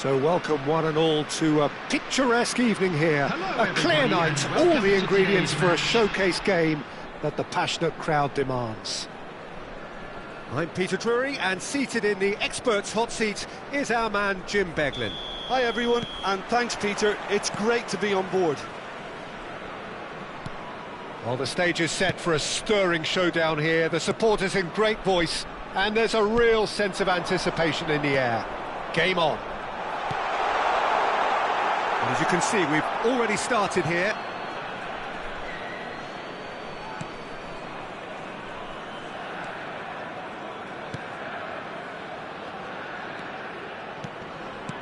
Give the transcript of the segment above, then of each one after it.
So welcome one and all to a picturesque evening here. A clear night, all the ingredients for a showcase game that the passionate crowd demands. I'm Peter Drury, and seated in the experts' hot seat is our man Jim Beglin. Hi everyone, and thanks Peter, it's great to be on board. Well, the stage is set for a stirring showdown here, the supporters in great voice, and there's a real sense of anticipation in the air. Game on. And as you can see, we've already started here.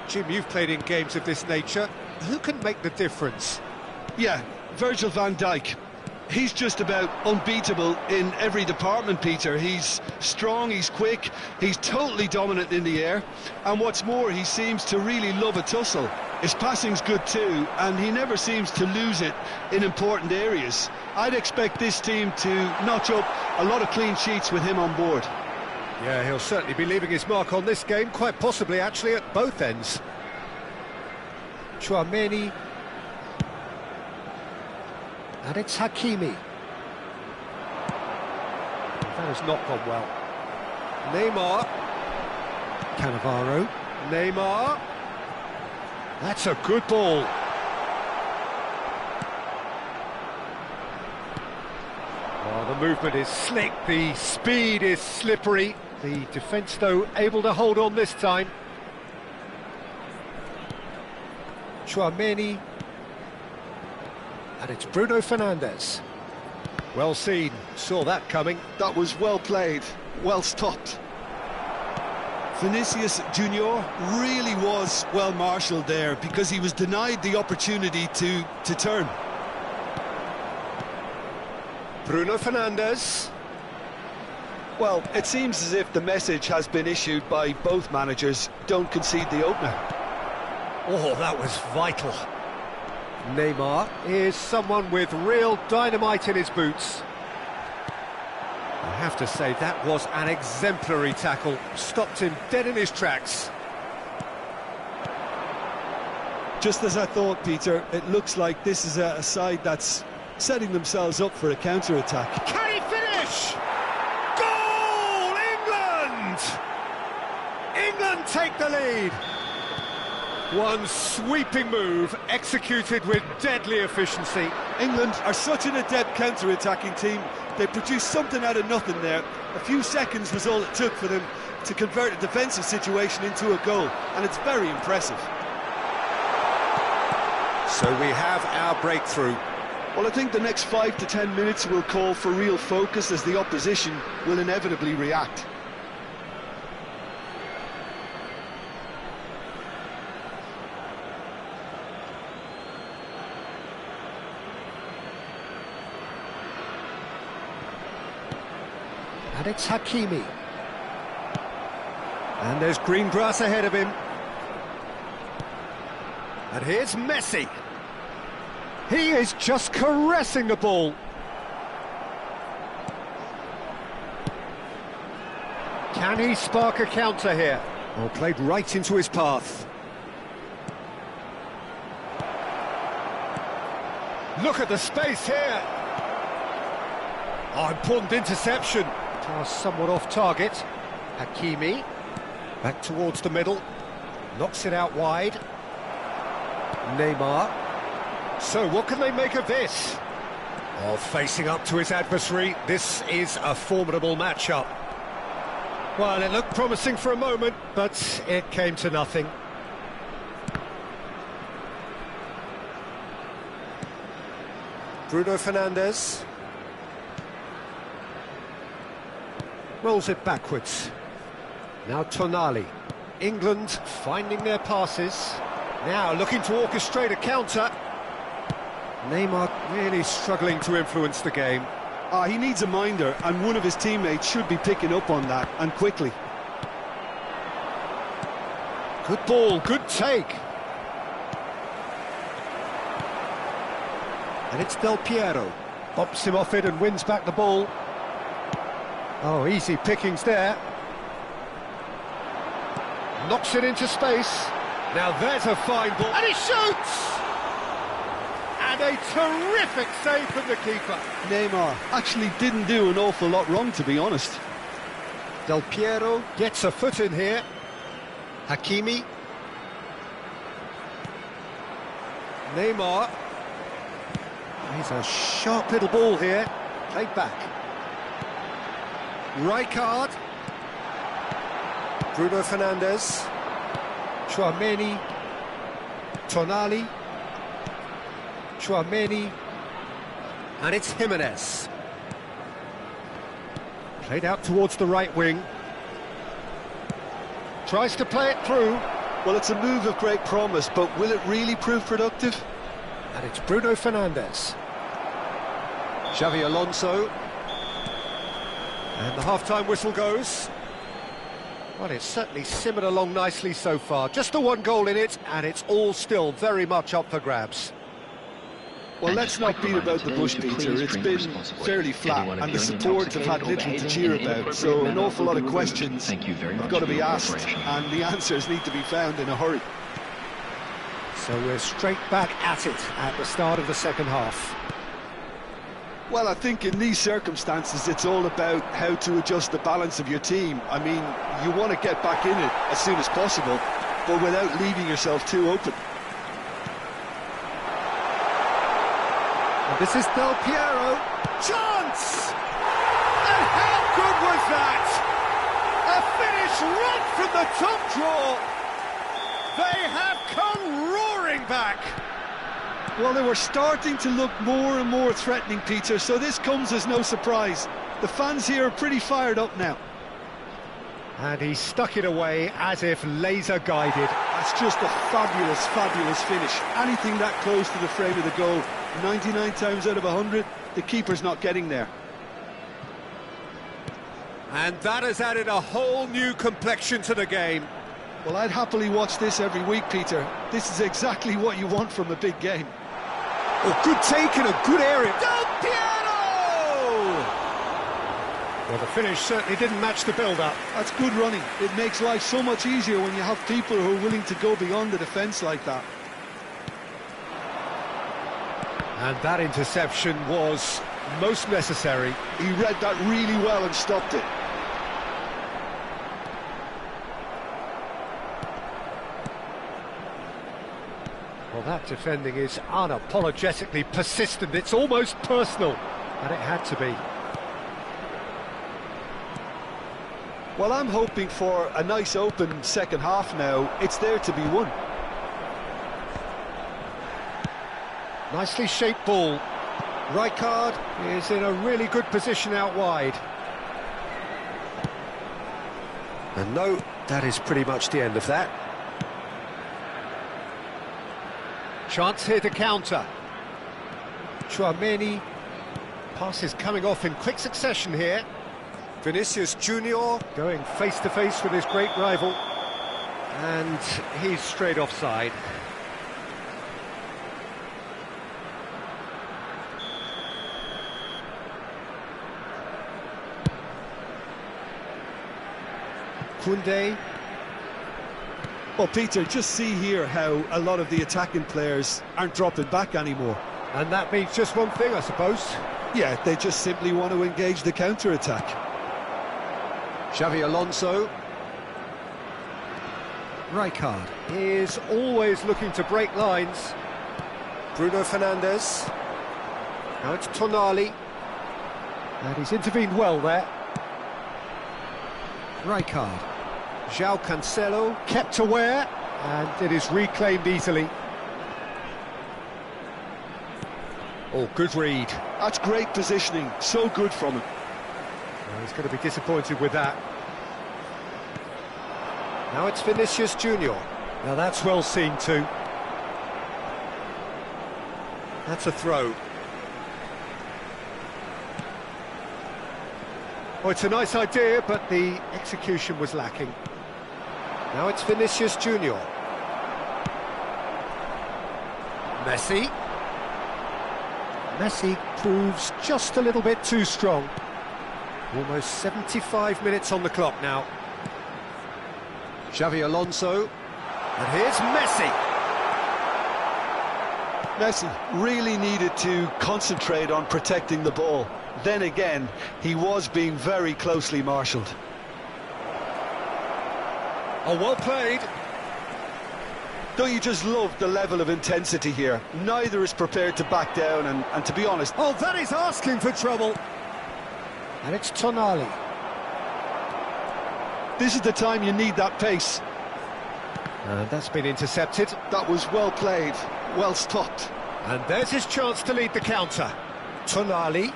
Jim, you've played in games of this nature. Who can make the difference? Yeah, Virgil van Dijk. He's just about unbeatable in every department, Peter. He's strong, he's quick, he's totally dominant in the air. And what's more, he seems to really love a tussle. His passing's good too, and he never seems to lose it in important areas. I'd expect this team to notch up a lot of clean sheets with him on board. Yeah, he'll certainly be leaving his mark on this game, quite possibly actually at both ends. Chouameni. And it's Hakimi. That has not gone well. Neymar. Cannavaro. Neymar. That's a good ball. Oh, the movement is slick, the speed is slippery. The defence, though, able to hold on this time. Chouameni. And it's Bruno Fernandes. Well seen, saw that coming. That was well played, well stopped. Vinicius Junior really was well marshalled there because he was denied the opportunity to turn. Bruno Fernandes. Well, it seems as if the message has been issued by both managers: don't concede the opener. Oh, that was vital. Neymar is someone with real dynamite in his boots. I have to say, that was an exemplary tackle. Stopped him dead in his tracks. Just as I thought, Peter, it looks like this is a side that's setting themselves up for a counter-attack. Can he finish? Goal! England! England take the lead. One sweeping move, executed with deadly efficiency. England are such an adept counter-attacking team. They produced something out of nothing there. A few seconds was all it took for them to convert a defensive situation into a goal, and it's very impressive. So we have our breakthrough. Well, I think the next 5 to 10 minutes will call for real focus, as the opposition will inevitably react. And it's Hakimi. And there's green grass ahead of him. And here's Messi. He is just caressing the ball. Can he spark a counter here? Oh, played right into his path. Look at the space here. Oh, important interception. Pass somewhat off target. Hakimi. Back towards the middle. Knocks it out wide. Neymar. So what can they make of this? Oh, facing up to his adversary. This is a formidable matchup. Well, it looked promising for a moment, but it came to nothing. Bruno Fernandes. Rolls it backwards. Now Tonali. England finding their passes. Now looking to orchestrate a counter. Neymar really struggling to influence the game. He needs a minder, and one of his teammates should be picking up on that, and quickly. Good ball, good take. And it's Del Piero. Bops him off it and wins back the ball. Oh, easy pickings there. Knocks it into space. Now there's a fine ball, and he shoots! And a terrific save from the keeper. Neymar actually didn't do an awful lot wrong, to be honest. Del Piero gets a foot in here. Hakimi. Neymar. He's a sharp little ball here. Played back. Rijkaard. Bruno Fernandes. Tchouaméni. Tonali. Tchouaméni. And it's Jimenez. Played out towards the right wing. Tries to play it through. Well, it's a move of great promise, but will it really prove productive? And it's Bruno Fernandes. Xavi Alonso. And the half-time whistle goes. Well, it's certainly simmered along nicely so far. Just the one goal in it, and it's all still very much up for grabs. Well, let's not beat about the bush, Peter. It's been fairly flat, and the support have had little to cheer about, so an awful lot of questions have got to be asked, and the answers need to be found in a hurry. So we're straight back at it at the start of the second half. Well, I think in these circumstances, it's all about how to adjust the balance of your team. I mean, you want to get back in it as soon as possible, but without leaving yourself too open. This is Del Piero. Chance! And how good was that? A finish right from the top draw. They have come roaring back. Well, they were starting to look more and more threatening, Peter, so this comes as no surprise. The fans here are pretty fired up now. And he stuck it away as if laser guided. That's just a fabulous, fabulous finish. Anything that close to the frame of the goal, 99 times out of 100, the keeper's not getting there. And that has added a whole new complexion to the game. Well, I'd happily watch this every week, Peter. This is exactly what you want from a big game. Oh, good take in a good area. Del Piero! Well, the finish certainly didn't match the build-up. That's good running. It makes life so much easier when you have people who are willing to go beyond the defence like that. And that interception was most necessary. He read that really well and stopped it. Well, that defending is unapologetically persistent. It's almost personal, and it had to be. Well, I'm hoping for a nice open second half now. It's there to be won. Nicely shaped ball. Rijkaard is in a really good position out wide. And no, that is pretty much the end of that. Chance here to counter. Tchouaméni. Pass is coming off in quick succession here. Vinicius Junior going face-to-face with his great rival. And he's straight offside. Koundé. Well, Peter, just see here how a lot of the attacking players aren't dropping back anymore. And that means just one thing, I suppose. Yeah, they just simply want to engage the counter-attack. Xavi Alonso. Rijkaard is always looking to break lines. Bruno Fernandes. Now it's Tonali. And he's intervened well there. Rijkaard. João Cancelo kept aware, and it is reclaimed easily. Oh, good read. That's great positioning, so good from him. Well, he's going to be disappointed with that. Now it's Vinicius Junior. Now that's well seen too. That's a throw. Oh, it's a nice idea, but the execution was lacking. Now it's Vinicius Junior. Messi. Messi proves just a little bit too strong. Almost 75 minutes on the clock now. Xavi Alonso. And here's Messi. Messi really needed to concentrate on protecting the ball. Then again, he was being very closely marshalled. Oh, well played. Don't you just love the level of intensity here? Neither is prepared to back down, and to be honest... Oh, that is asking for trouble. And it's Tonali. This is the time you need that pace. And that's been intercepted. That was well played, well stopped. And there's his chance to lead the counter. Tonali.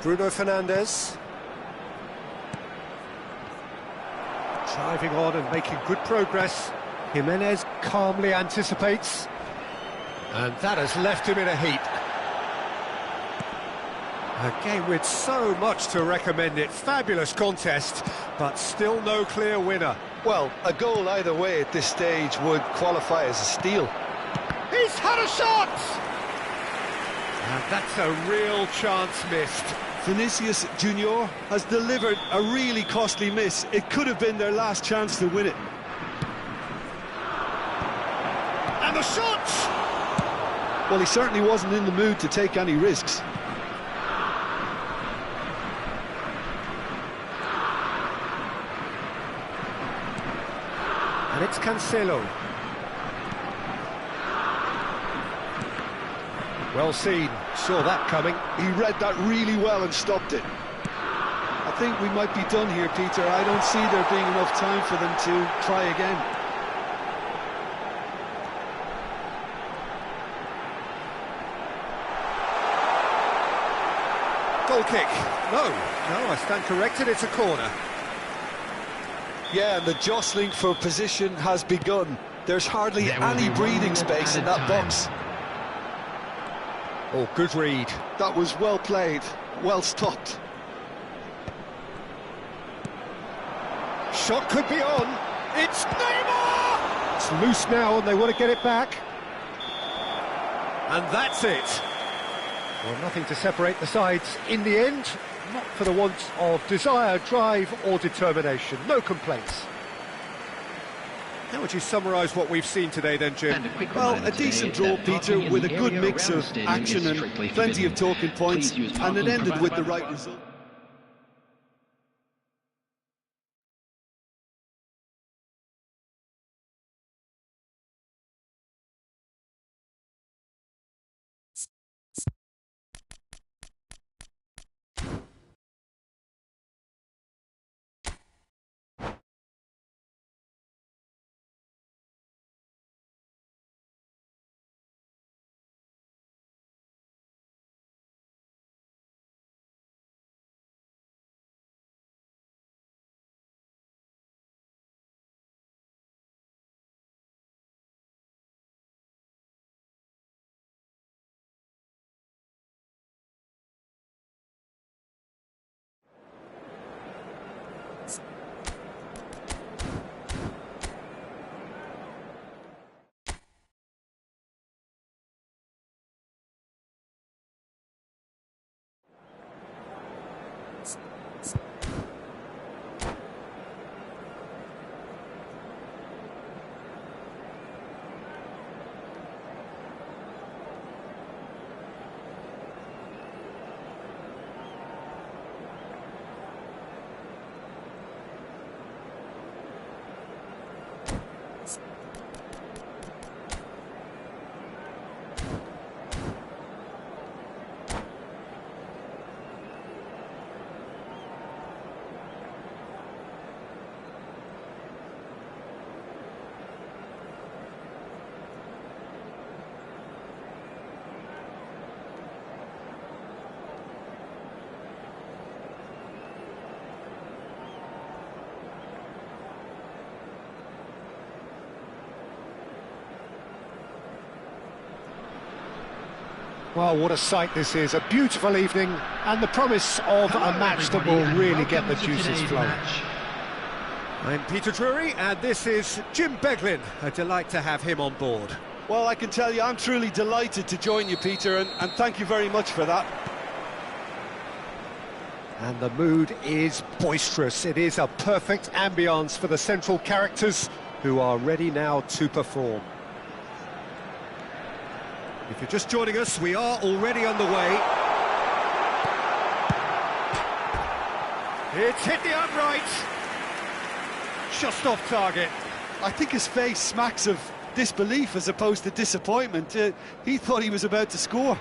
Bruno Fernandes. Driving on and making good progress. Jimenez calmly anticipates. And that has left him in a heap. A game with so much to recommend it. Fabulous contest, but still no clear winner. Well, a goal either way at this stage would qualify as a steal. He's had a shot! And that's a real chance missed. Vinicius Junior has delivered a really costly miss. It could have been their last chance to win it. And the shot! Well, he certainly wasn't in the mood to take any risks. And it's Cancelo. Well seen, saw that coming. He read that really well and stopped it. I think we might be done here, Peter. I don't see there being enough time for them to try again. Goal kick. No, I stand corrected, it's a corner. Yeah, and the jostling for position has begun. There's hardly any breathing space in that box. Oh, good read. That was well played, well stopped. Shot could be on. It's Neymar! It's loose now and they want to get it back. And that's it. Well, nothing to separate the sides in the end. Not for the want of desire, drive or determination. No complaints. How would you summarise what we've seen today then, Jim? Well, a decent draw, Peter, with a good mix of action and plenty of talking points, and it ended with the right result. Well, what a sight this is. A beautiful evening and the promise of a match that will really get the juices flowing. I'm Peter Drury and this is Jim Beglin. A delight to have him on board. Well, I can tell you I'm truly delighted to join you, Peter, and thank you very much for that. And the mood is boisterous. It is a perfect ambience for the central characters who are ready now to perform. If you're just joining us, we are already underway. It's hit the upright. Just off target. I think his face smacks of disbelief as opposed to disappointment. He thought he was about to score.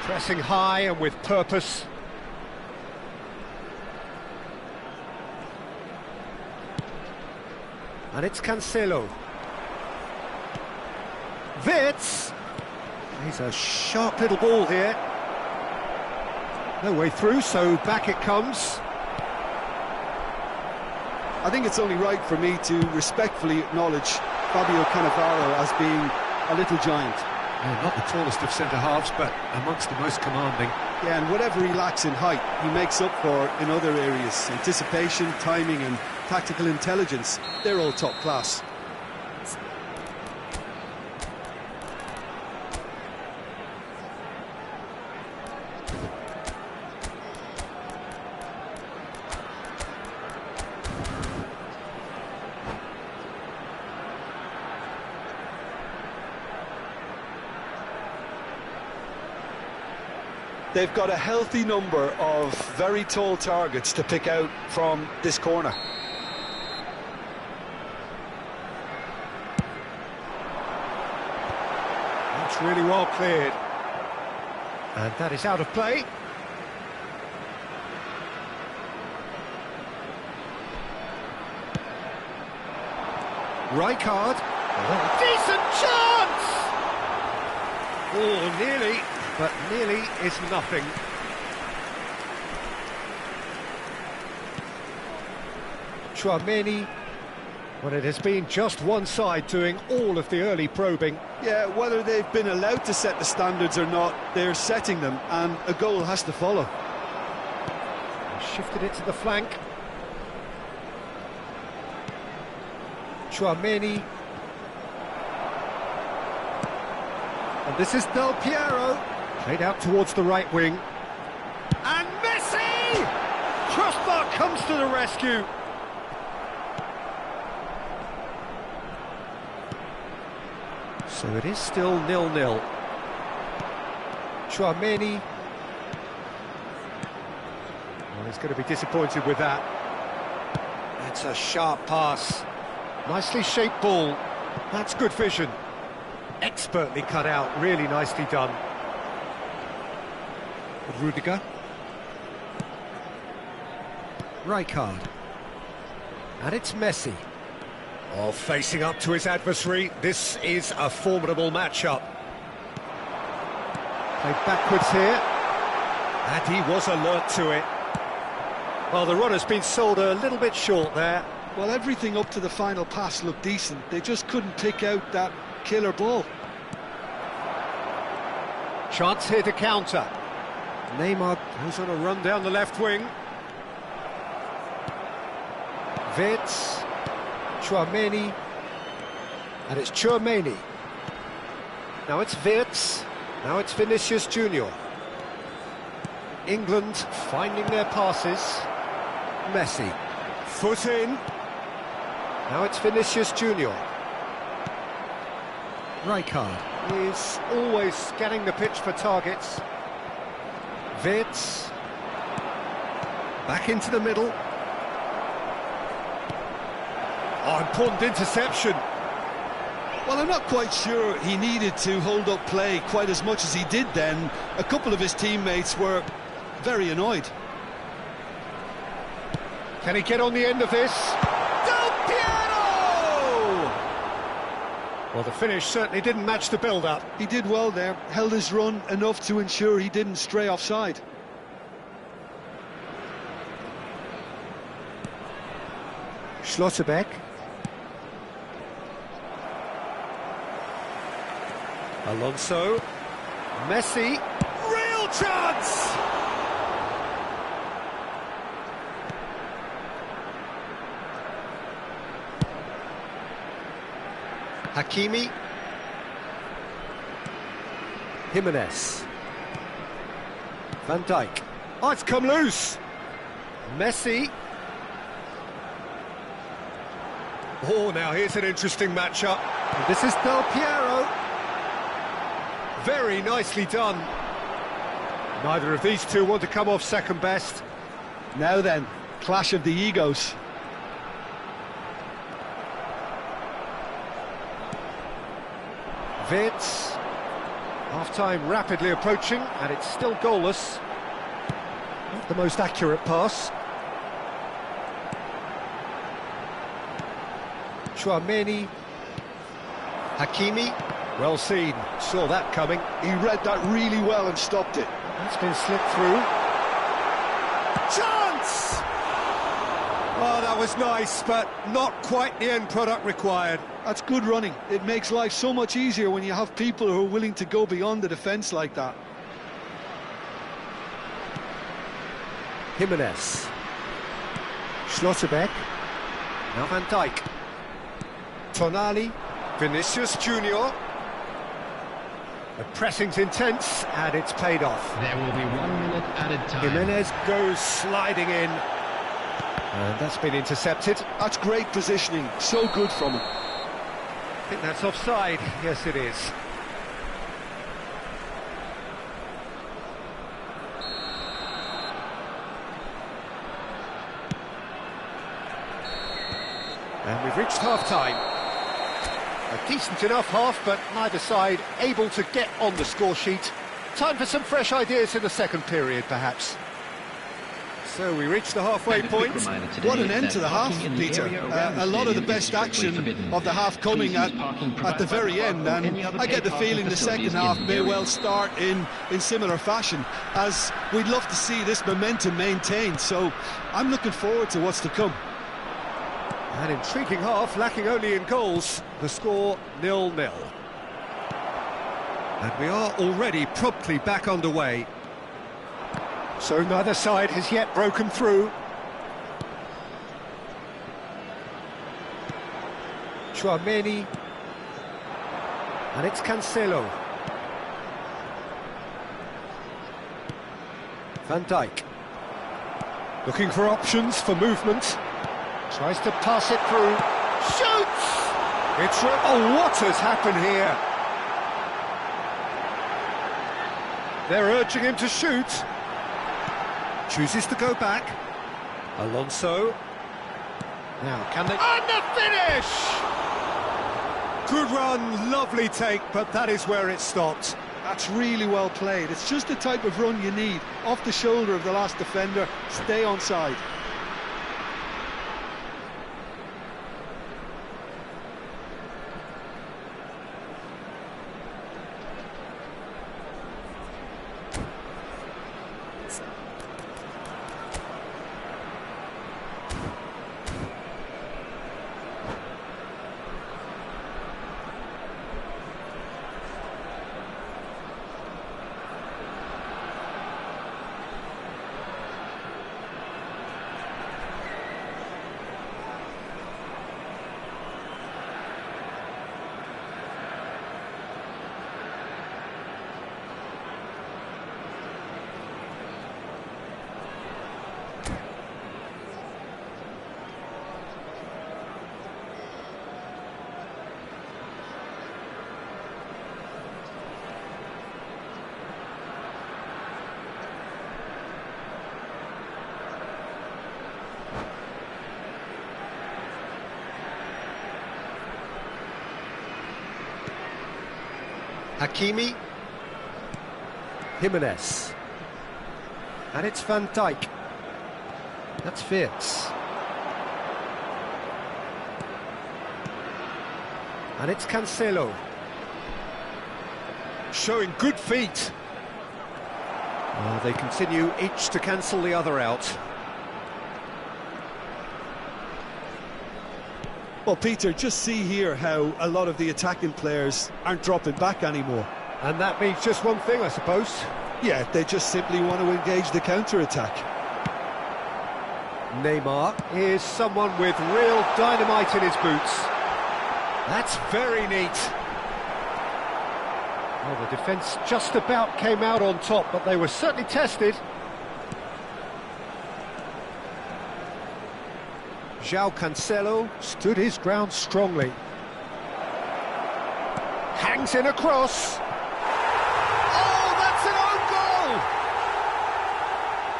Pressing high and with purpose. And it's Cancelo. Wirtz. He's a sharp little ball here. No way through, so back it comes. I think it's only right for me to respectfully acknowledge Fabio Cannavaro as being a little giant. Yeah, not the tallest of centre-halves, but amongst the most commanding. Yeah, and whatever he lacks in height, he makes up for in other areas. Anticipation, timing and tactical intelligence, they're all top class. They've got a healthy number of very tall targets to pick out from this corner. That's really well cleared. And that is out of play. Rijkaard. Oh, decent chance! Oh, nearly. But nearly is nothing. Tchouaméni. Well, it has been just one side doing all of the early probing. Yeah, whether they've been allowed to set the standards or not, they're setting them, and a goal has to follow. Shifted it to the flank. Tchouaméni. And this is Del Piero. Played out towards the right wing. And Messi! Crossbar comes to the rescue. So it is still 0-0. Tchouaméni. Well, he's going to be disappointed with that. That's a sharp pass. Nicely shaped ball. That's good vision. Expertly cut out, really nicely done. Rudiger. Rijkaard. And it's Messi. Oh, facing up to his adversary. This is a formidable matchup. Played backwards here. And he was alert to it. Well, the run has been sold a little bit short there. Well, everything up to the final pass looked decent. They just couldn't pick out that killer ball. Chance here to counter. Neymar goes on a run down the left wing. Wirtz. Tchouaméni. And it's Tchouaméni. Now it's Wirtz. Now it's Vinicius Junior. England finding their passes. Messi. Foot in. Now it's Vinicius Junior. Rijkaard is always scanning the pitch for targets. Wirtz. Back into the middle. Oh, important interception. Well, I'm not quite sure he needed to hold up play quite as much as he did then. A couple of his teammates were very annoyed. Can he get on the end of this? Del Piero! Well, the finish certainly didn't match the build-up. He did well there, held his run enough to ensure he didn't stray offside. Schlotterbeck. Alonso. Messi. Real chance! Hakimi. Jimenez. Van Dijk. Oh, it's come loose. Messi. Oh, now here's an interesting matchup. And this is Del Piero. Very nicely done. Neither of these two want to come off second best. Now then, clash of the egos. Vitz. Half-time rapidly approaching, and it's still goalless. Not the most accurate pass. Chouameni. Hakimi. Well seen, saw that coming. He read that really well and stopped it. That's been slipped through. Chance! Oh, that was nice, but not quite the end product required. That's good running. It makes life so much easier when you have people who are willing to go beyond the defence like that. Jimenez. Schlotterbeck. Now Van Dijk. Tonali. Vinicius Junior. The pressing's intense, and it's paid off. There will be 1 minute added time. Jimenez goes sliding in. And that's been intercepted. That's great positioning. So good from him. I think that's offside. Yes, it is. And we've reached half-time. A decent enough half, but neither side able to get on the score sheet. Time for some fresh ideas in the second period, perhaps. So we reach the halfway point. What an end to the half, Peter. A lot of the best action of the half coming at the very end, and I get the feeling the second half may well start in similar fashion, as we'd love to see this momentum maintained. So I'm looking forward to what's to come. An intriguing half, lacking only in goals. The score 0-0. And we are already promptly back underway. So neither side has yet broken through. Chouameni. And it's Cancelo. Van Dijk. Looking for options for movement. Tries to pass it through. Shoots! Oh, what has happened here? They're urging him to shoot. Chooses to go back. Alonso. Now, can they... And the finish! Good run, lovely take, but that is where it stopped. That's really well played. It's just the type of run you need. Off the shoulder of the last defender, stay onside. Hakimi. Jimenez. And it's Van Dijk. That's Vitz. And it's Cancelo. Showing good feet. They continue each to cancel the other out. Well, Peter, just see here how a lot of the attacking players aren't dropping back anymore. And that means just one thing, I suppose. Yeah, they just simply want to engage the counter-attack. Neymar is someone with real dynamite in his boots. That's very neat. Well, the defence just about came out on top, but they were certainly tested. João Cancelo stood his ground strongly. Hangs in a cross. Oh, that's an own goal!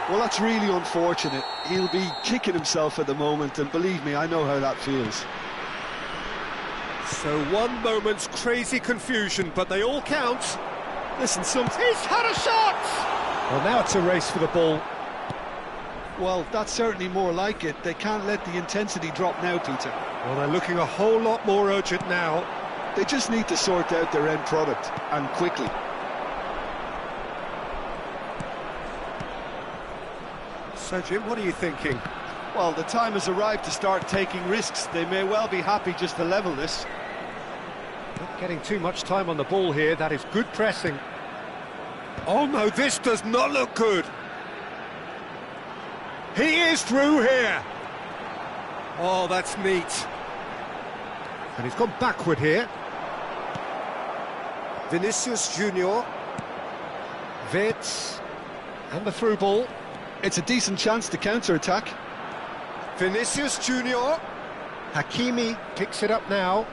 Well, that's really unfortunate. He'll be kicking himself at the moment, and believe me, I know how that feels. So one moment's crazy confusion, but they all count. Listen, He's had a shot! Well, now it's a race for the ball. Well, that's certainly more like it. They can't let the intensity drop now, Peter. Well, they're looking a whole lot more urgent now. They just need to sort out their end product, and quickly. So, Jim, what are you thinking? Well, the time has arrived to start taking risks. They may well be happy just to level this. Not getting too much time on the ball here. That is good pressing. Oh, no, this does not look good. He is through here. Oh, that's neat. And he's gone backward here. Vinicius Junior. Vitz. And the through ball. It's a decent chance to counter-attack. Vinicius Junior. Hakimi picks it up now.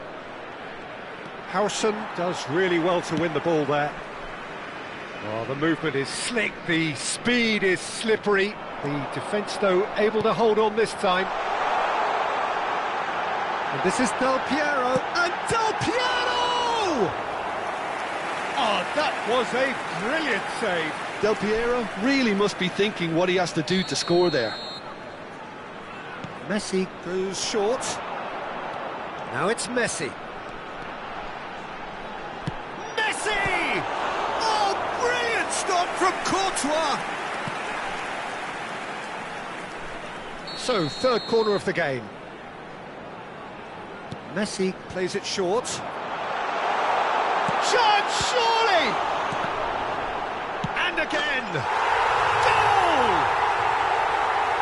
Howson does really well to win the ball there. Oh, the movement is slick, the speed is slippery. The defence, though, able to hold on this time. And this is Del Piero, and Del Piero! Oh, that was a brilliant save. Del Piero really must be thinking what he has to do to score there. Messi goes short. Now it's Messi. Messi! Oh, brilliant stop from Courtois! So, third corner of the game. Messi plays it short. Chance, surely! And again! Goal!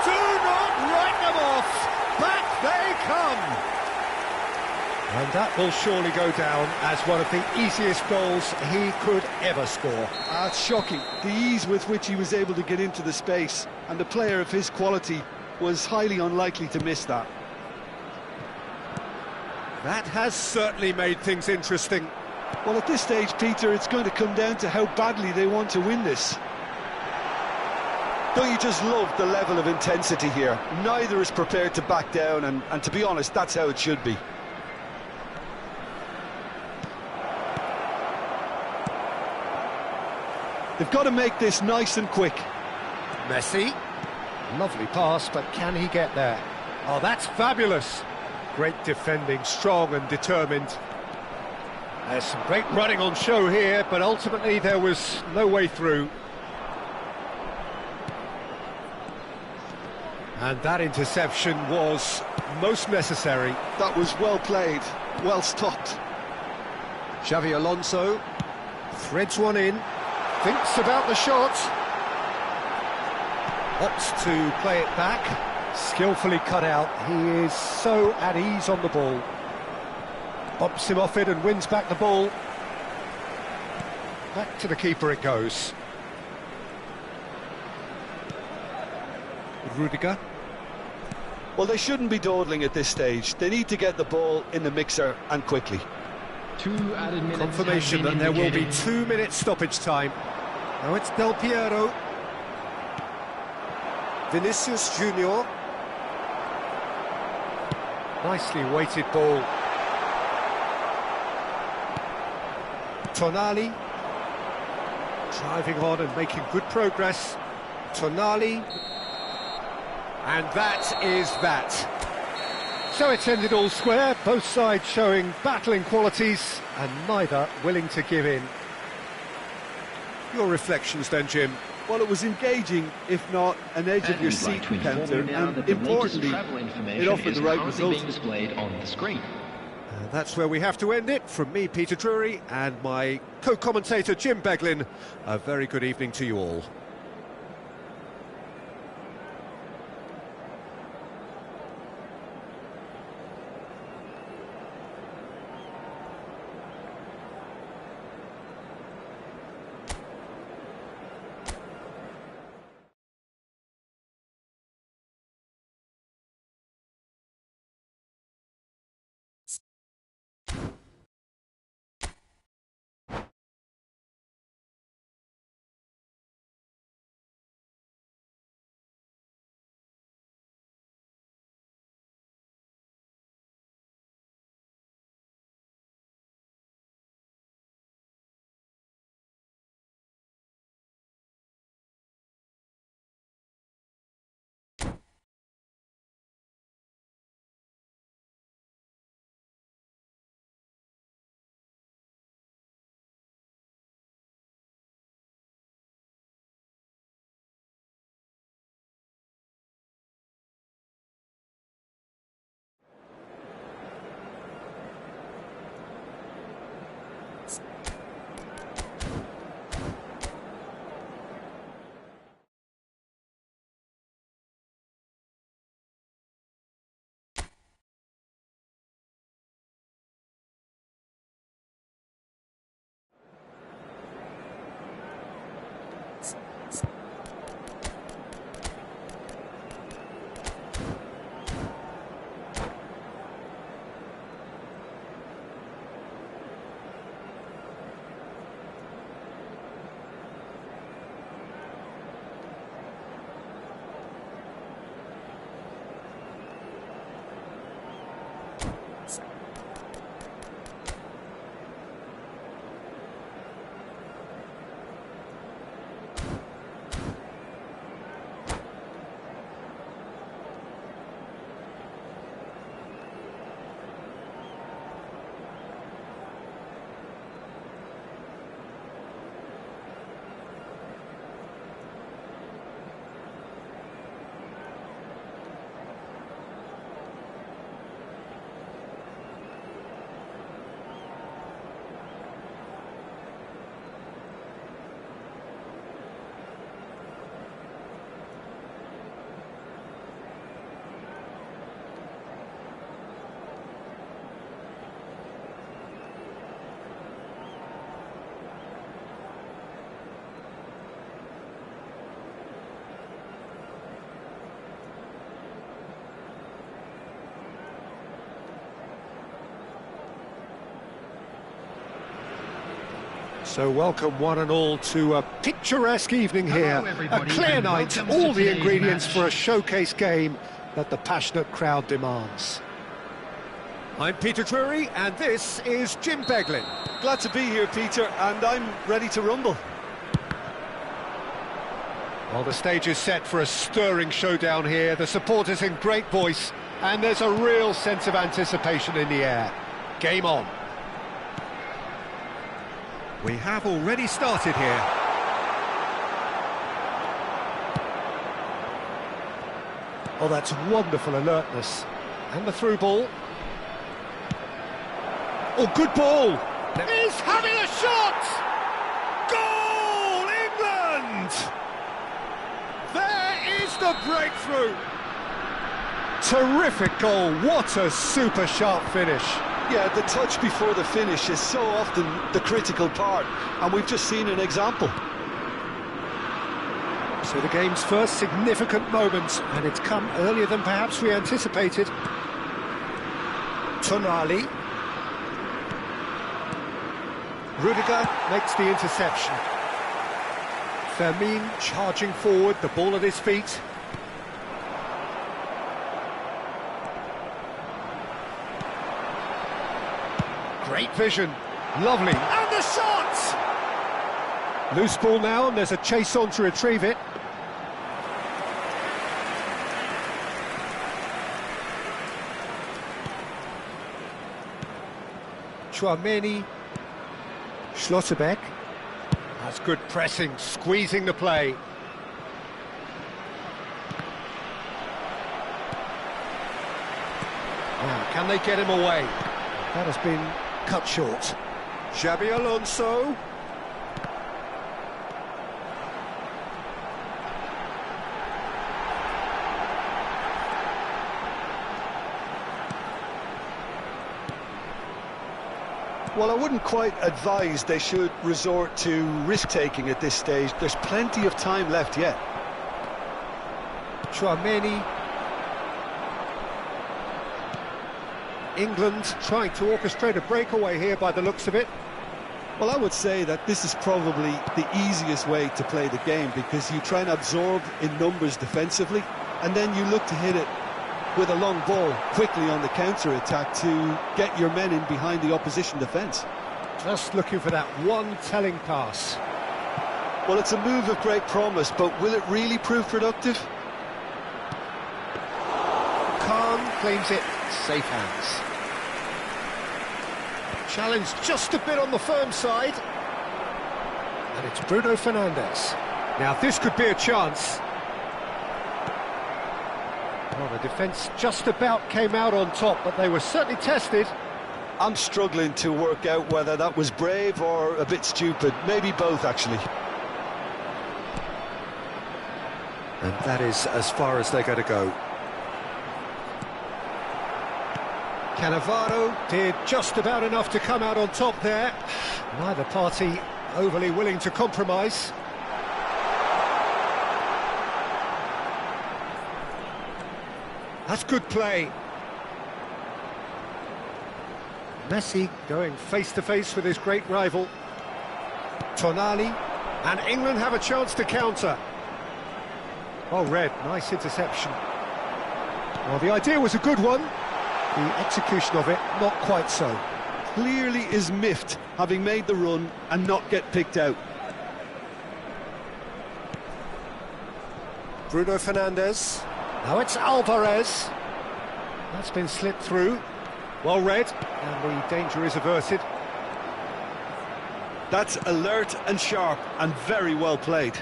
Do not write them off! Back they come! And that will surely go down as one of the easiest goals he could ever score. That's shocking. The ease with which he was able to get into the space, and a player of his quality was highly unlikely to miss that. That has certainly made things interesting. Well, at this stage, Peter, it's going to come down to how badly they want to win this. Don't you just love the level of intensity here? Neither is prepared to back down, and to be honest, that's how it should be. They've got to make this nice and quick. Messi. Lovely pass, but can he get there? Oh, that's fabulous. Great defending, strong and determined. There's some great running on show here, but ultimately there was no way through. And that interception was most necessary. That was well played, well stopped. Xavi Alonso threads one in, thinks about the shot. Opts to play it back, skillfully cut out. He is so at ease on the ball. Bumps him off it and wins back the ball. Back to the keeper it goes. Rudiger. Well, they shouldn't be dawdling at this stage. They need to get the ball in the mixer and quickly. 2 added minutes. Confirmation that there will be 2 minutes stoppage time. Now it's Del Piero. Vinicius Junior. Nicely weighted ball. Tonali. Driving on and making good progress. Tonali. And that is that. So it's ended all square, both sides showing battling qualities and neither willing to give in. Your reflections then, Jim? Well, it was engaging, if not an edge of your seat counter, and importantly, it offered the right result. That's where we have to end it. From me, Peter Drury, and my co-commentator, Jim Beglin, a very good evening to you all. So welcome one and all to a picturesque evening here. A clear night, all the ingredients for a showcase game that the passionate crowd demands. I'm Peter Drury, and this is Jim Beglin. Glad to be here, Peter, and I'm ready to rumble. Well, the stage is set for a stirring showdown here. The supporters in great voice, and there's a real sense of anticipation in the air. Game on. We have already started here. Oh, that's wonderful alertness. And the through ball. Oh, good ball! He's having a shot! Goal, England! There is the breakthrough! Terrific goal, what a super sharp finish. Yeah, the touch before the finish is so often the critical part, and we've just seen an example. So the game's first significant moment, and it's come earlier than perhaps we anticipated. Tonali. Rudiger makes the interception. Fermin charging forward, the ball at his feet. Great vision, lovely, and the shot! Loose ball now, and there's a chase on to retrieve it. Chouameni. Schlotterbeck. That's good pressing, squeezing the play. Now, can they get him away? That has been cut short. Xabi Alonso. Well, I wouldn't quite advise they should resort to risk-taking at this stage. There's plenty of time left yet. Chouameni. England trying to orchestrate a breakaway here by the looks of it. Well, I would say that this is probably the easiest way to play the game, because you try and absorb in numbers defensively, and then you look to hit it with a long ball quickly on the counter-attack to get your men in behind the opposition defence. Just looking for that one telling pass. Well, it's a move of great promise, but will it really prove productive? Khan claims it, safe hands. Challenge just a bit on the firm side. And it's Bruno Fernandes. Now this could be a chance. Well, the defence just about came out on top, but they were certainly tested. I'm struggling to work out whether that was brave or a bit stupid. Maybe both, actually. And that is as far as they're going to go. Cannavaro did just about enough to come out on top there. Neither party overly willing to compromise. That's good play. Messi going face-to-face with his great rival. Tonali, and England have a chance to counter. Oh, Red, nice interception. Well, the idea was a good one. The execution of it, not quite so. Clearly is miffed, having made the run and not get picked out. Bruno Fernandes. Now it's Alvarez. That's been slipped through. Well read, and the danger is averted. That's alert and sharp and very well played.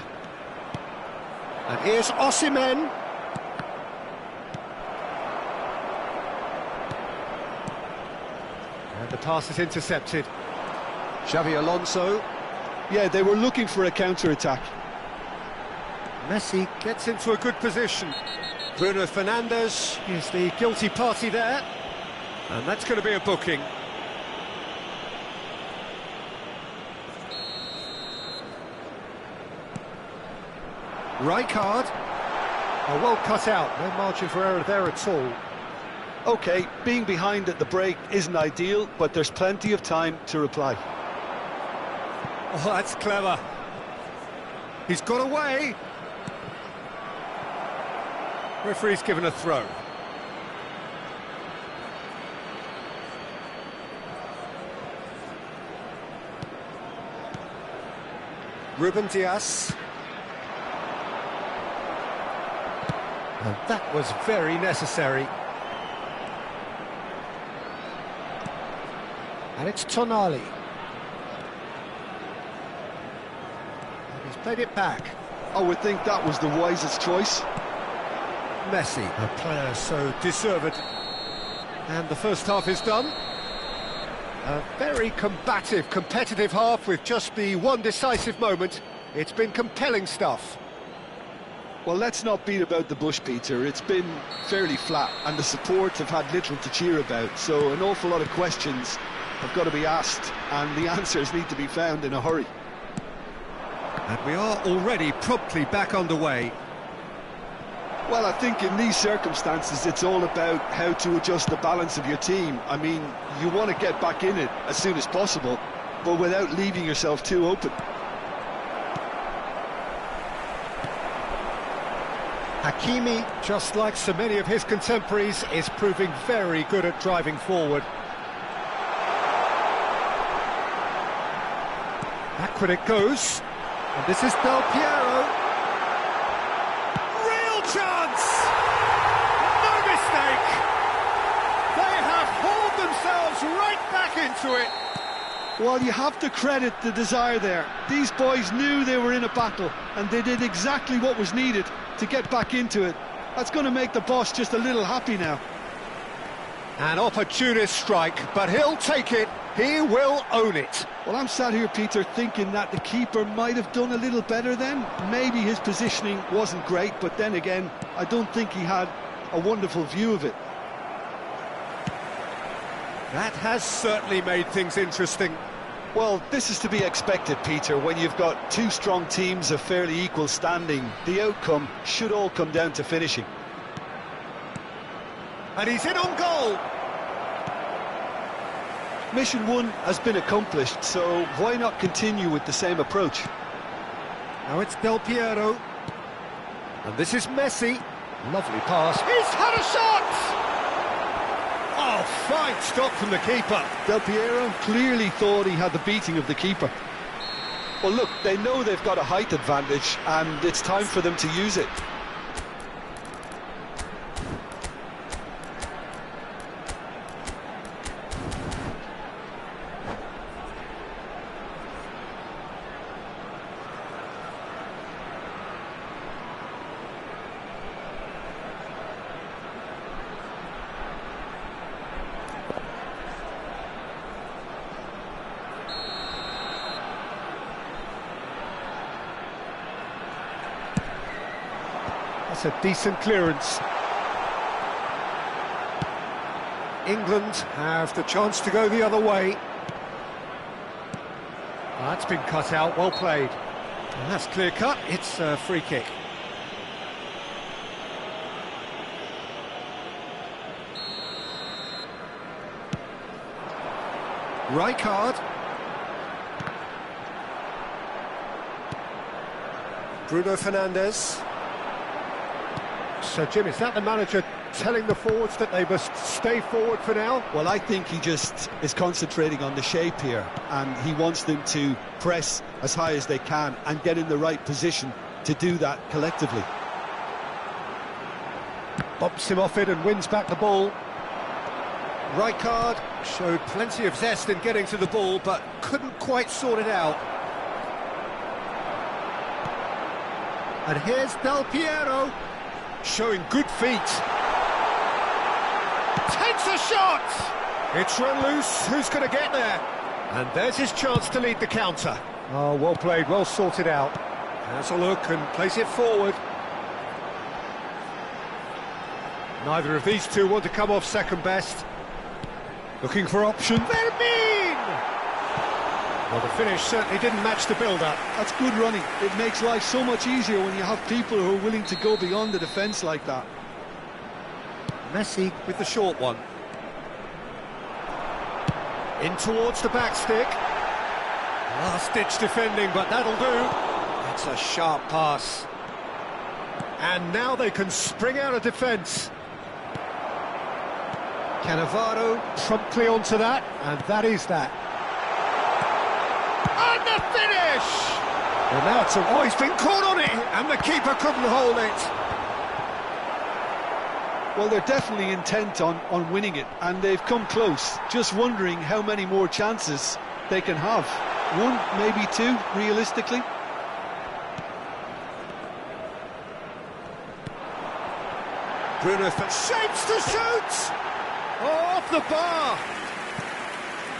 And here's Osimhen. And the pass is intercepted. Xabi Alonso. Yeah, they were looking for a counter-attack. Messi gets into a good position. Bruno Fernandes is the guilty party there. And that's going to be a booking. Rijkaard. Oh, well cut out, no margin for error there at all. OK, being behind at the break isn't ideal, but there's plenty of time to reply. Oh, that's clever. He's got away. Referee's given a throw. Ruben Dias. And that was very necessary. And it's Tonali. And he's played it back. I would think that was the wisest choice. Messi, a player so deserved. And the first half is done. A very combative, competitive half with just the one decisive moment. It's been compelling stuff. Well, let's not beat about the bush, Peter. It's been fairly flat, and the support have had little to cheer about. So an awful lot of questions have got to be asked, and the answers need to be found in a hurry. And we are already promptly back underway. Well, I think in these circumstances, it's all about how to adjust the balance of your team. I mean, you want to get back in it as soon as possible, but without leaving yourself too open. Hakimi, just like so many of his contemporaries, is proving very good at driving forward. Backward it goes, and this is Del Piero. Real chance! No mistake! They have hauled themselves right back into it. Well, you have to credit the desire there. These boys knew they were in a battle, and they did exactly what was needed to get back into it. That's going to make the boss just a little happy now. An opportunist strike, but he'll take it. He will own it. Well, I'm sat here, Peter, thinking that the keeper might have done a little better then. Maybe his positioning wasn't great, but then again, I don't think he had a wonderful view of it. That has certainly made things interesting. Well, this is to be expected, Peter. When you've got two strong teams of fairly equal standing, the outcome should all come down to finishing. And he's in on goal. Mission one has been accomplished, so why not continue with the same approach? Now it's Del Piero. And this is Messi. Lovely pass. He's had a shot! Oh, fine stop from the keeper. Del Piero clearly thought he had the beating of the keeper. Well, look, they know they've got a height advantage, and it's time for them to use it. That's a decent clearance. England have the chance to go the other way. That's been cut out, well played. And that's clear cut, it's a free kick. Rijkaard. Bruno Fernandes. So, Jim, is that the manager telling the forwards that they must stay forward for now? Well, I think he just is concentrating on the shape here, and he wants them to press as high as they can and get in the right position to do that collectively. Bumps him off it and wins back the ball. Rijkaard showed plenty of zest in getting to the ball, but couldn't quite sort it out. And here's Del Piero, showing good feet. Takes a shot! It's run loose, who's going to get there? And there's his chance to lead the counter. Oh, well played, well sorted out. Has a look and plays it forward. Neither of these two want to come off second best. Looking for option. Vermeer! Well, the finish certainly didn't match the build-up. That's good running. It makes life so much easier when you have people who are willing to go beyond the defence like that. Messi with the short one. In towards the back stick. Last-ditch defending, but that'll do. It's a sharp pass. And now they can spring out of defence. Cannavaro promptly onto that, and that is that. And the finish! Well, now it's oh, he's been caught on it, and the keeper couldn't hold it. Well, they're definitely intent on winning it, and they've come close. Just wondering how many more chances they can have. One, maybe two, realistically. Bruno shapes to shoot! Oh, off the bar!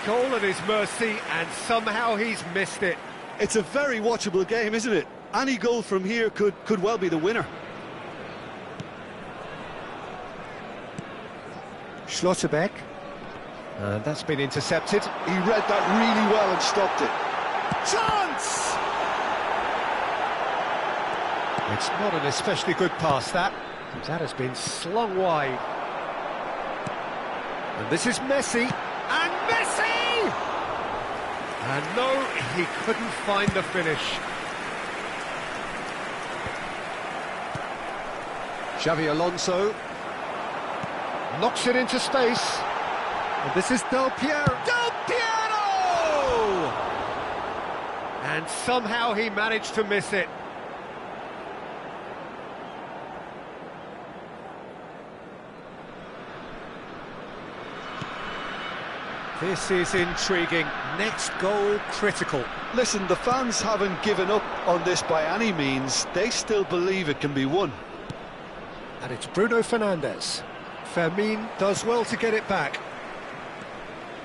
Goal at his mercy, and somehow he's missed it. It's a very watchable game, isn't it? Any goal from here could well be the winner. Schlotterbeck. And that's been intercepted. He read that really well and stopped it. Chance! It's not an especially good pass, that. That has been slung wide. And this is Messi. And Messi! And no, he couldn't find the finish. Xavi Alonso knocks it into space. And this is Del Piero. Del Piero! And somehow he managed to miss it. This is intriguing. Next goal critical. Listen, the fans haven't given up on this by any means. They still believe it can be won. And it's Bruno Fernandes. Fermin does well to get it back.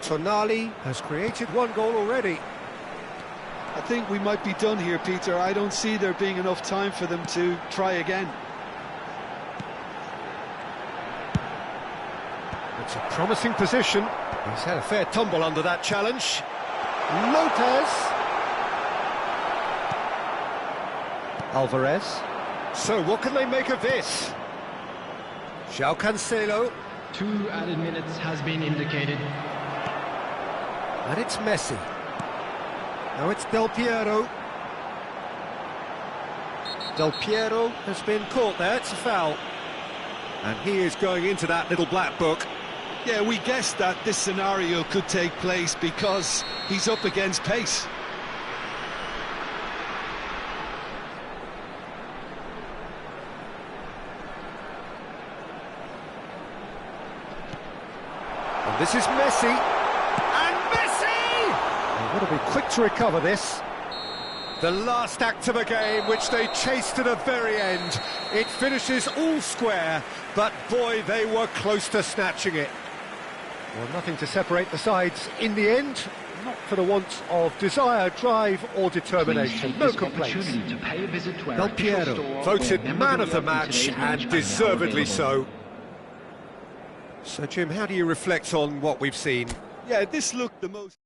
Tonali has created one goal already. I think we might be done here, Peter. I don't see there being enough time for them to try again. It's a promising position. He's had a fair tumble under that challenge. Lopez. Alvarez. So what can they make of this? João Cancelo. 2 added minutes has been indicated. And it's Messi. Now it's Del Piero. Del Piero has been caught there, it's a foul. And he is going into that little black book. Yeah, we guessed that this scenario could take place because he's up against pace. And this is Messi. And Messi! And what will be quick to recover this. The last act of a game which they chased to the very end. It finishes all square, but boy, they were close to snatching it. Well, nothing to separate the sides in the end, not for the want of desire, drive or determination. No complaints. Del Piero voted man of the match, and deservedly so. So, Jim, how do you reflect on what we've seen? Yeah, this looked the most...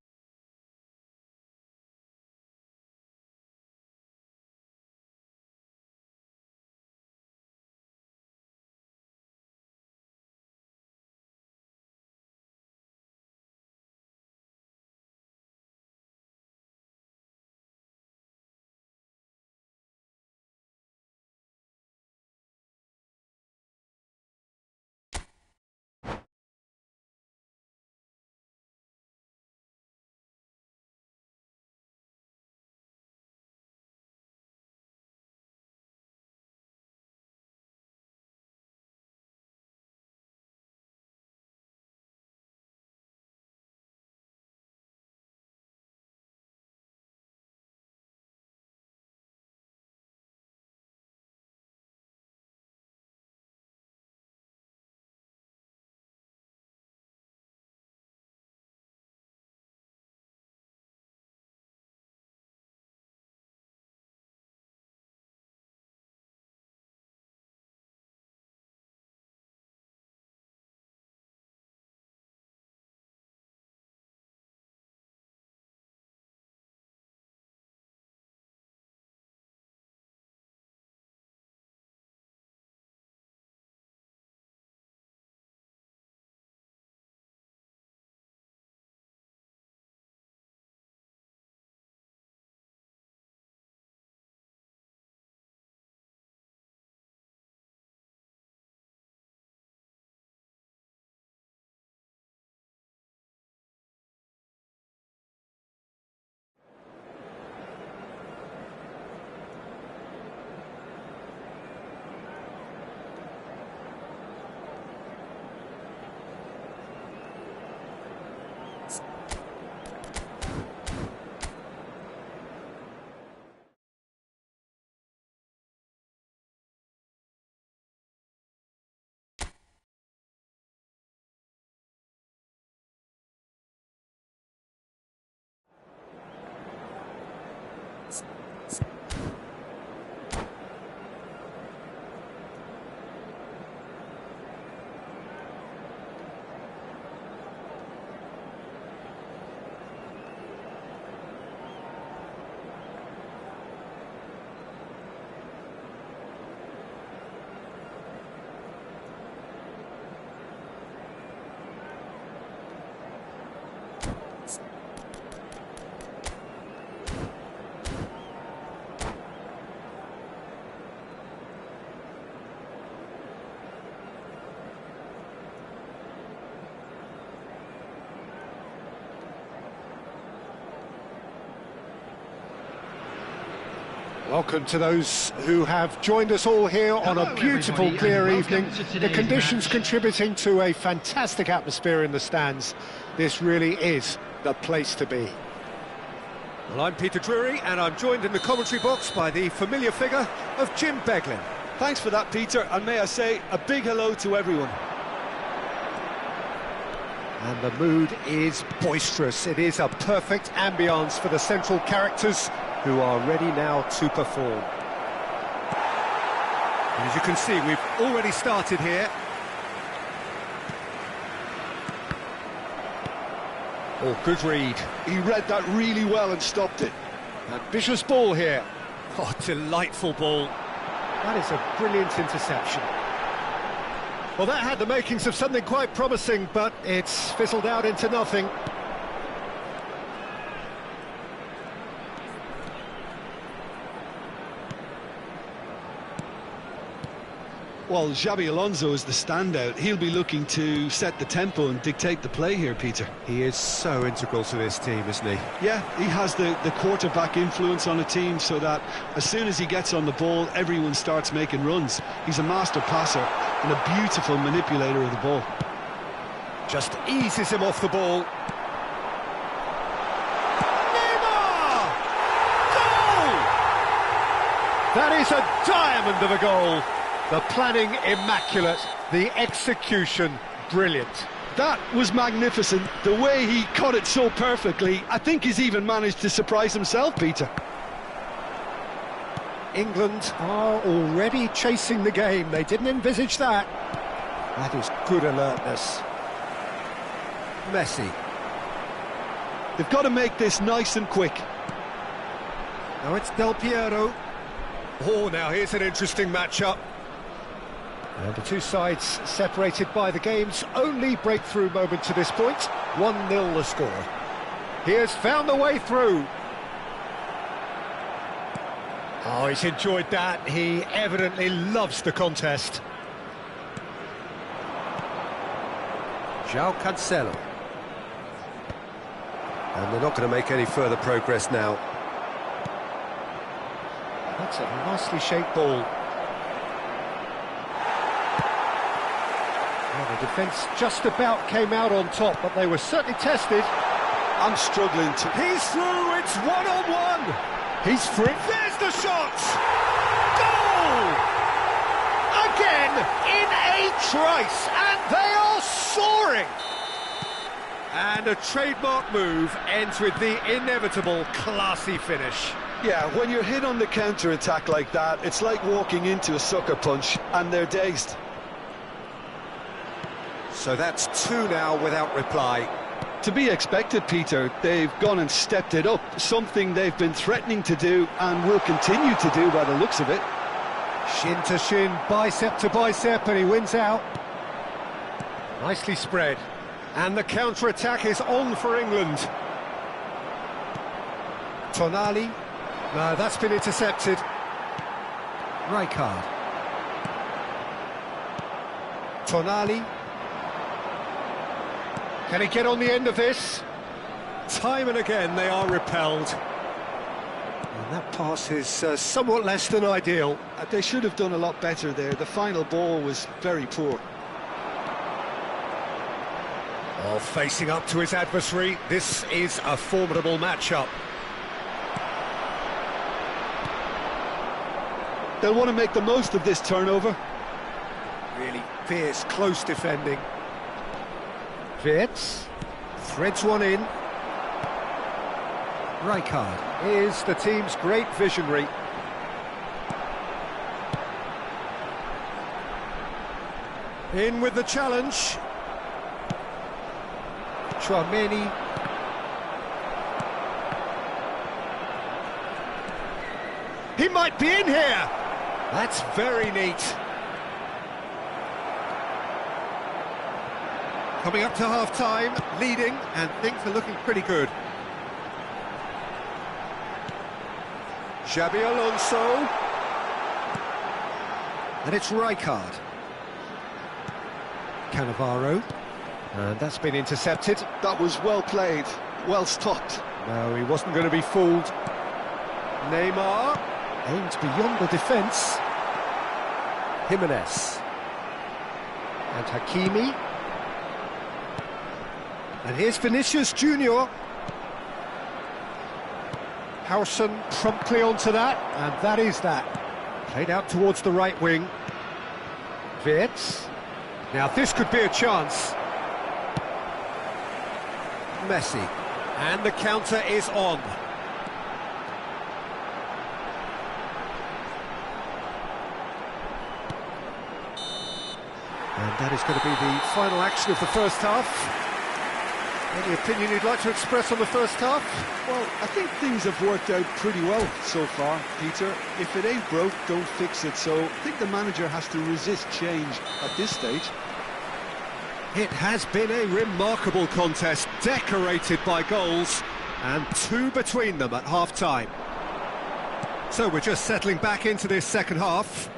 Welcome to those who have joined us all here on a beautiful, clear evening. The conditions contributing to a fantastic atmosphere in the stands. This really is the place to be. Well, I'm Peter Drury, and I'm joined in the commentary box by the familiar figure of Jim Beglin. Thanks for that, Peter, and may I say a big hello to everyone. And the mood is boisterous. It is a perfect ambience for the central characters who are ready now to perform. And as you can see, we've already started here. Oh, good read. He read that really well and stopped it. Ambitious ball here. Oh, delightful ball. That is a brilliant interception. Well, that had the makings of something quite promising, but it's fizzled out into nothing. Well, Xabi Alonso is the standout. He'll be looking to set the tempo and dictate the play here, Peter. He is so integral to this team, isn't he? Yeah, he has the quarterback influence on a team so that as soon as he gets on the ball, everyone starts making runs. He's a master passer and a beautiful manipulator of the ball. Just eases him off the ball. Neymar! Goal! That is a diamond of a goal. The planning immaculate, the execution brilliant. That was magnificent. The way he caught it so perfectly, I think he's even managed to surprise himself, Peter. England are already chasing the game. They didn't envisage that. That is good alertness. Messi. They've got to make this nice and quick. Now it's Del Piero. Oh, now here's an interesting matchup. And the two sides separated by the game's only breakthrough moment to this point. 1-0 the score. He has found the way through. Oh, he's enjoyed that. He evidently loves the contest. João Cancelo. And they're not going to make any further progress now. That's a nicely shaped ball. Well, the defence just about came out on top, but they were certainly tested. I'm struggling to... He's through, it's one-on-one! He's free. There's the shot! Goal! Again, in a trice, and they are soaring! And a trademark move ends with the inevitable classy finish. Yeah, when you're hit on the counter-attack like that, it's like walking into a sucker punch, and they're dazed. So that's two now without reply. To be expected, Peter. They've gone and stepped it up, something they've been threatening to do and will continue to do by the looks of it. Shin to shin, bicep to bicep, and he wins out. Nicely spread. And the counter-attack is on for England. Tonali. No, that's been intercepted. Rijkaard. Tonali. Can he get on the end of this? Time and again they are repelled. And that pass is somewhat less than ideal. They should have done a lot better there. The final ball was very poor. Oh, facing up to his adversary, this is a formidable matchup. They'll want to make the most of this turnover. Really fierce, close defending. Wirtz threads one in. Rijkaard is the team's great visionary. In with the challenge. Chouameni. He might be in here! That's very neat. Coming up to half-time, leading, and things are looking pretty good. Xabi Alonso. And it's Rijkaard. Cannavaro. And that's been intercepted. That was well played, well stopped. No, he wasn't going to be fooled. Neymar. Aimed beyond the defence. Jimenez. And Hakimi. And here's Vinicius Junior. Howson promptly onto that, and that is that. Played out towards the right wing. Wirtz. Now this could be a chance. Messi. And the counter is on. And that is going to be the final action of the first half. Any opinion you'd like to express on the first half? Well, I think things have worked out pretty well so far, Peter. If it ain't broke, don't fix it. So I think the manager has to resist change at this stage. It has been a remarkable contest, decorated by goals, and two between them at half-time. So we're just settling back into this second half.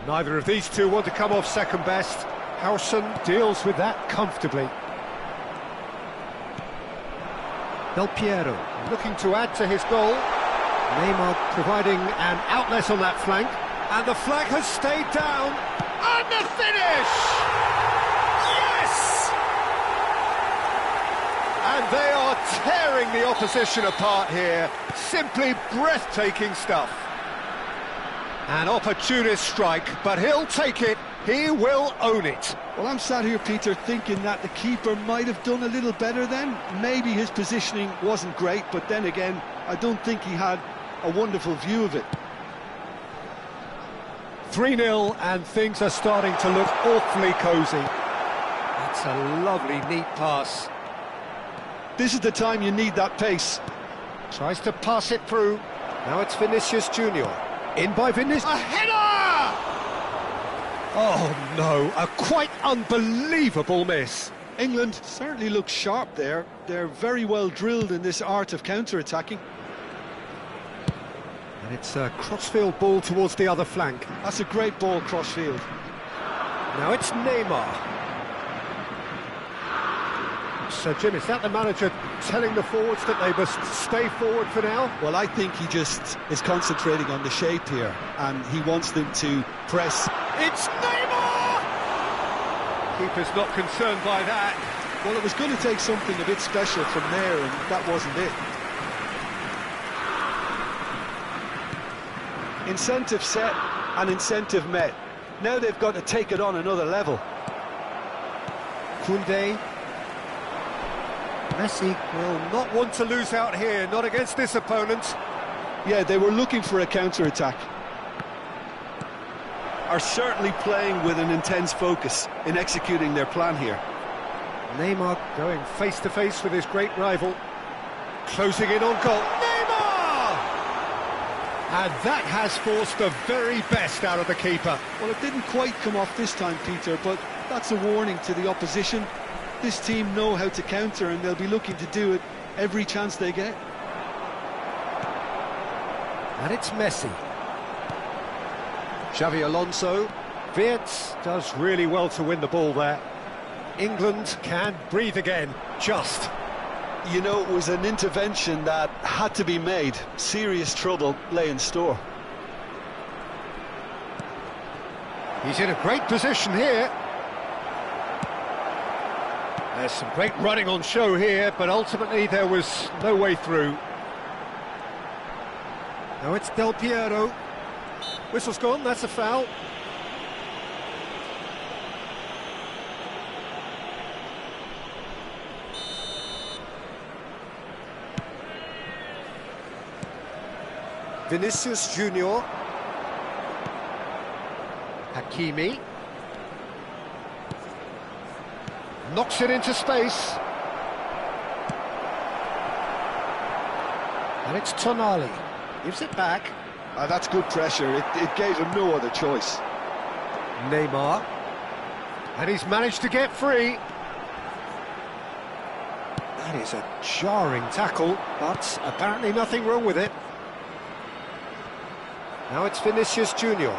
Neither of these two want to come off second best. Howson deals with that comfortably. Del Piero looking to add to his goal. Neymar providing an outlet on that flank. And the flag has stayed down. And the finish! Yes! And they are tearing the opposition apart here. Simply breathtaking stuff. An opportunist strike, but he'll take it. He will own it. Well, I'm sat here, Peter, thinking that the keeper might have done a little better then. Maybe his positioning wasn't great, but then again, I don't think he had a wonderful view of it. 3-0, and things are starting to look awfully cosy. That's a lovely, neat pass. This is the time you need that pace. Tries to pass it through. Now it's Vinicius Junior. In by Vinicius. A header! Oh no, a quite unbelievable miss. England certainly look sharp there. They're very well drilled in this art of counter-attacking. And it's a crossfield ball towards the other flank. That's a great ball crossfield. Now it's Neymar. So Jim, is that the manager telling the forwards that they must stay forward for now? Well, I think he just is concentrating on the shape here, and he wants them to press. It's Neymar! Keeper's not concerned by that. Well, it was going to take something a bit special from there, and that wasn't it. Incentive set and incentive met. Now they've got to take it on another level. Koundé. Messi will not want to lose out here, not against this opponent. Yeah, they were looking for a counter-attack. Are certainly playing with an intense focus in executing their plan here. Neymar going face-to-face with his great rival. Closing in on goal. Neymar! And that has forced the very best out of the keeper. Well, it didn't quite come off this time, Peter, but that's a warning to the opposition. This team know how to counter, and they'll be looking to do it every chance they get. And it's Messi. Xavi Alonso. Wirtz does really well to win the ball there. England can breathe again, just. You know, it was an intervention that had to be made. Serious trouble lay in store. He's in a great position here. There's some great running on show here, but ultimately there was no way through. Now it's Del Piero. Whistle's gone, that's a foul. Vinicius Junior. Hakimi. Knocks it into space. And it's Tonali. Gives it back. That's good pressure. It gave him no other choice. Neymar. And he's managed to get free. That is a jarring tackle, but apparently nothing wrong with it. Now it's Vinicius Junior.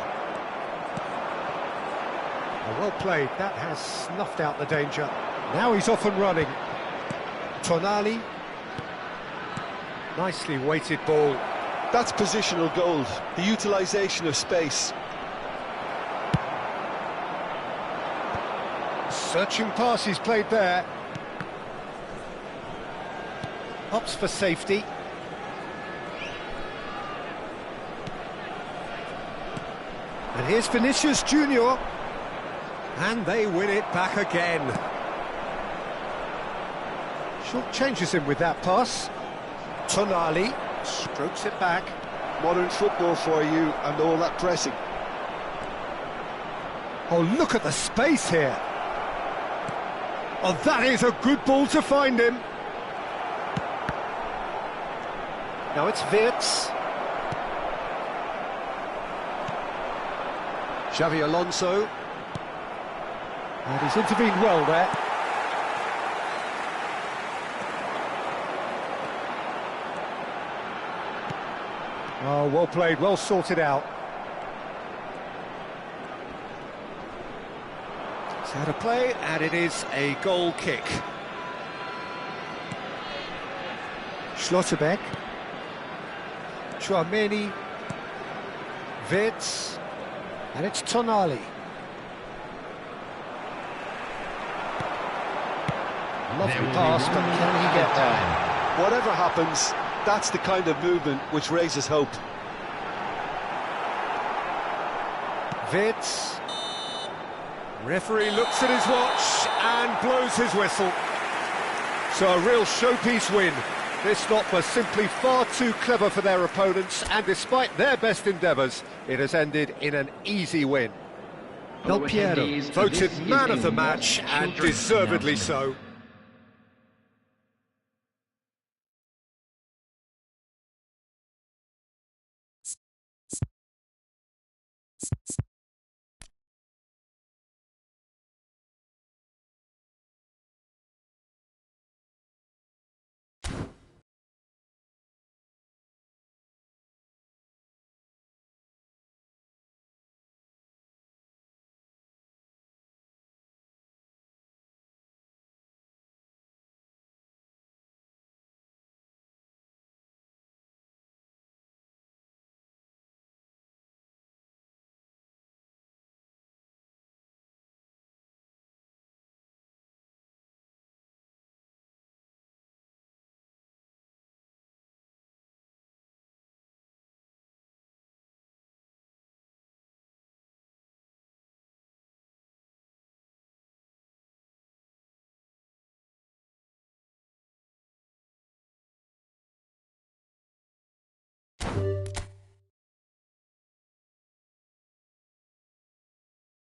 Well played, that has snuffed out the danger. Now he's off and running. Tonali. Nicely weighted ball. That's positional gold, the utilisation of space. Searching pass he's played there. Opts for safety. And here's Vinicius Junior. And they win it back again. Short changes him with that pass. Tonali strokes it back. Modern football for you and all that pressing. Oh, look at the space here. Oh, that is a good ball to find him. Now it's Wirtz. Xavi Alonso. And he's intervened well there. Oh, well played, well sorted out. It's out of play, and it is a goal kick. Schlotterbeck. Chouameni. Wirtz. And it's Tonali. Lovely pass, but can he get there? Whatever happens, that's the kind of movement which raises hope. Wirtz. Referee looks at his watch and blows his whistle. So a real showpiece win. This lot was simply far too clever for their opponents, and despite their best endeavours, it has ended in an easy win. Del Piero voted man of the match, and deservedly so.